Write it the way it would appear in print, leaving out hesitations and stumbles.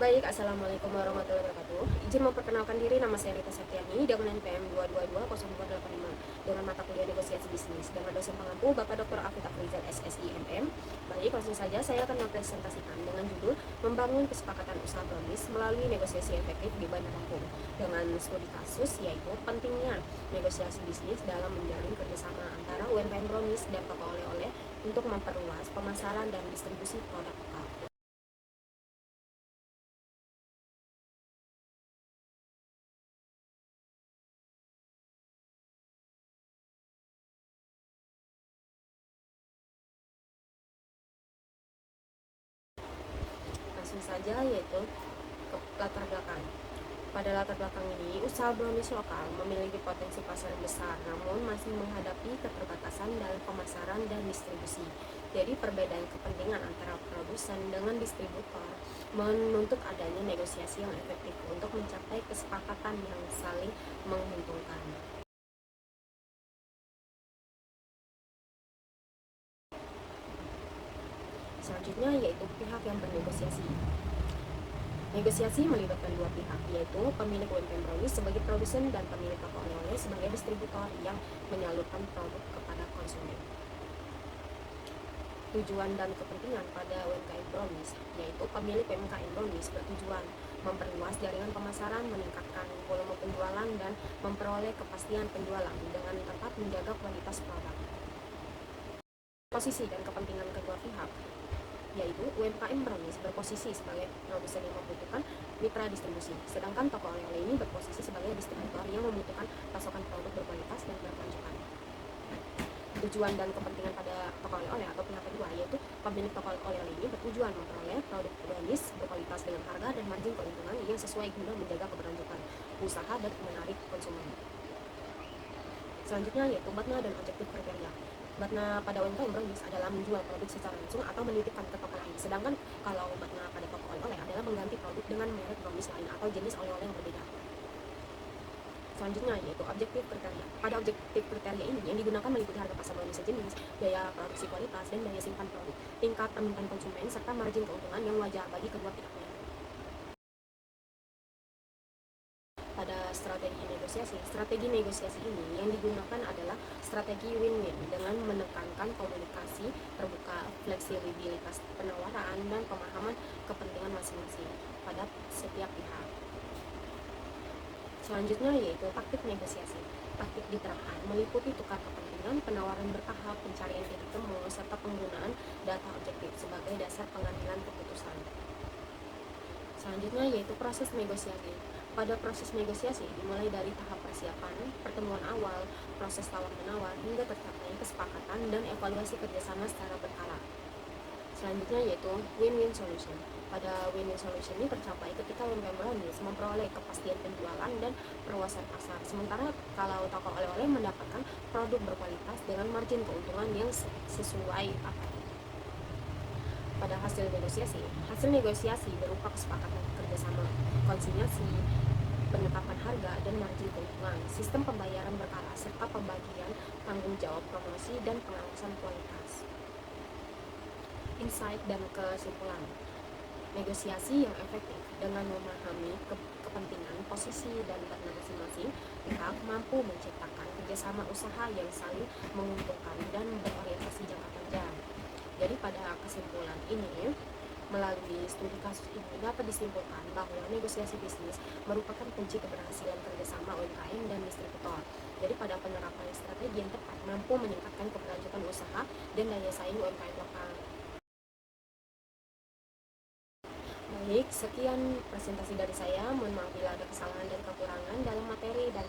Baik, Assalamualaikum warahmatullahi wabarakatuh. Izin memperkenalkan diri, nama saya Rita Septiani dengan NPM 2220485 dengan mata kuliah negosiasi bisnis dengan dosen pengampu Bapak Dr. Afid Afrizal SSIMM. Baik, langsung saja saya akan mempresentasikan dengan judul Membangun Kesepakatan Usaha Brownies melalui negosiasi efektif di Bandar Lampung dengan studi kasus yaitu pentingnya negosiasi bisnis dalam menjalin kerjasama antara UMKM Brownies dan toko oleh-oleh untuk memperluas pemasaran dan distribusi produk lokal. Langsung saja yaitu ke latar belakang. Pada latar belakang ini, usaha brownies lokal memiliki potensi pasar yang besar, namun masih menghadapi keterbatasan dalam pemasaran dan distribusi. Jadi perbedaan kepentingan antara produsen dengan distributor menuntut adanya negosiasi yang efektif untuk mencapai kesepakatan yang saling menguntungkan. Selanjutnya yaitu pihak yang bernegosiasi. Negosiasi melibatkan dua pihak, yaitu pemilik UMKM Brownies sebagai produsen dan pemilik toko oleh-oleh sebagai distributor yang menyalurkan produk kepada konsumen. Tujuan dan kepentingan pada UMKM Brownies, yaitu pemilik UMKM Brownies bertujuan memperluas jaringan pemasaran, meningkatkan volume penjualan, dan memperoleh kepastian penjualan dengan tetap menjaga kualitas produk. Posisi dan kepentingan kedua pihak, yaitu UMKM Brownies berposisi sebagai produsen yang membutuhkan mitra distribusi, sedangkan toko oleh-oleh ini berposisi sebagai distributor yang membutuhkan pasokan produk berkualitas dan berkelanjutan. Tujuan dan kepentingan pada toko oleh-oleh atau pihak kedua, yaitu pemilik toko oleh-oleh ini bertujuan memperoleh produk brownies berkualitas dengan harga dan margin keuntungan yang sesuai guna menjaga keberlanjutan usaha dan menarik konsumen. Selanjutnya yaitu batna dan objektif kriteria. Batna pada UMKM Brownies adalah menjual produk secara langsung atau menitipkan ke toko lain. Sedangkan kalau batna pada toko oleh-oleh adalah mengganti produk dengan merek brownies lain atau jenis oleh-oleh yang berbeda. Selanjutnya yaitu objektif kriteria. Pada objektif kriteria ini yang digunakan meliputi harga pasar brownies sejenis, daya produksi kualitas, dan daya simpan produk, tingkat permintaan konsumen, serta margin keuntungan yang wajar bagi kedua pihaknya. Pada strategi negosiasi ini yang digunakan adalah strategi win-win dengan menekankan komunikasi terbuka, fleksibilitas penawaran, dan pemahaman kepentingan masing-masing pada setiap pihak. Selanjutnya yaitu taktik negosiasi. Taktik diterapkan meliputi tukar kepentingan, penawaran bertahap, pencarian titik temu, serta penggunaan data objektif sebagai dasar pengambilan keputusan. Selanjutnya yaitu proses negosiasi. Pada proses negosiasi dimulai dari tahap persiapan, pertemuan awal, proses tawar-menawar, hingga tercapai kesepakatan dan evaluasi kerjasama secara berkala. Selanjutnya yaitu win-win solution. Pada win-win solution ini tercapai ketika UMKM Brownies memperoleh kepastian penjualan dan perluasan pasar. Sementara kalau toko oleh-oleh mendapatkan produk berkualitas dengan margin keuntungan yang sesuai pada hasil negosiasi berupa kesepakatan kerjasama, konsinyasi, penetapan harga dan margin keuntungan, sistem pembayaran berkala, serta pembagian tanggung jawab promosi dan pengawasan kualitas. Insight dan kesimpulan. Negosiasi yang efektif dengan memahami kepentingan, posisi, dan batna masing-masing pihak mampu menciptakan kerjasama usaha yang saling menguntungkan dan berorientasi jangka panjang. Jadi pada kesimpulan ini, melalui studi kasus ini dapat disimpulkan bahwa negosiasi bisnis merupakan kunci keberhasilan kerjasama UMKM dan distributor. Jadi pada penerapan strategi yang tepat mampu meningkatkan keberlanjutan usaha dan daya saing UMKM lokal. Baik, sekian presentasi dari saya. Mohon maaf bila ada kesalahan dan kekurangan dalam materi dan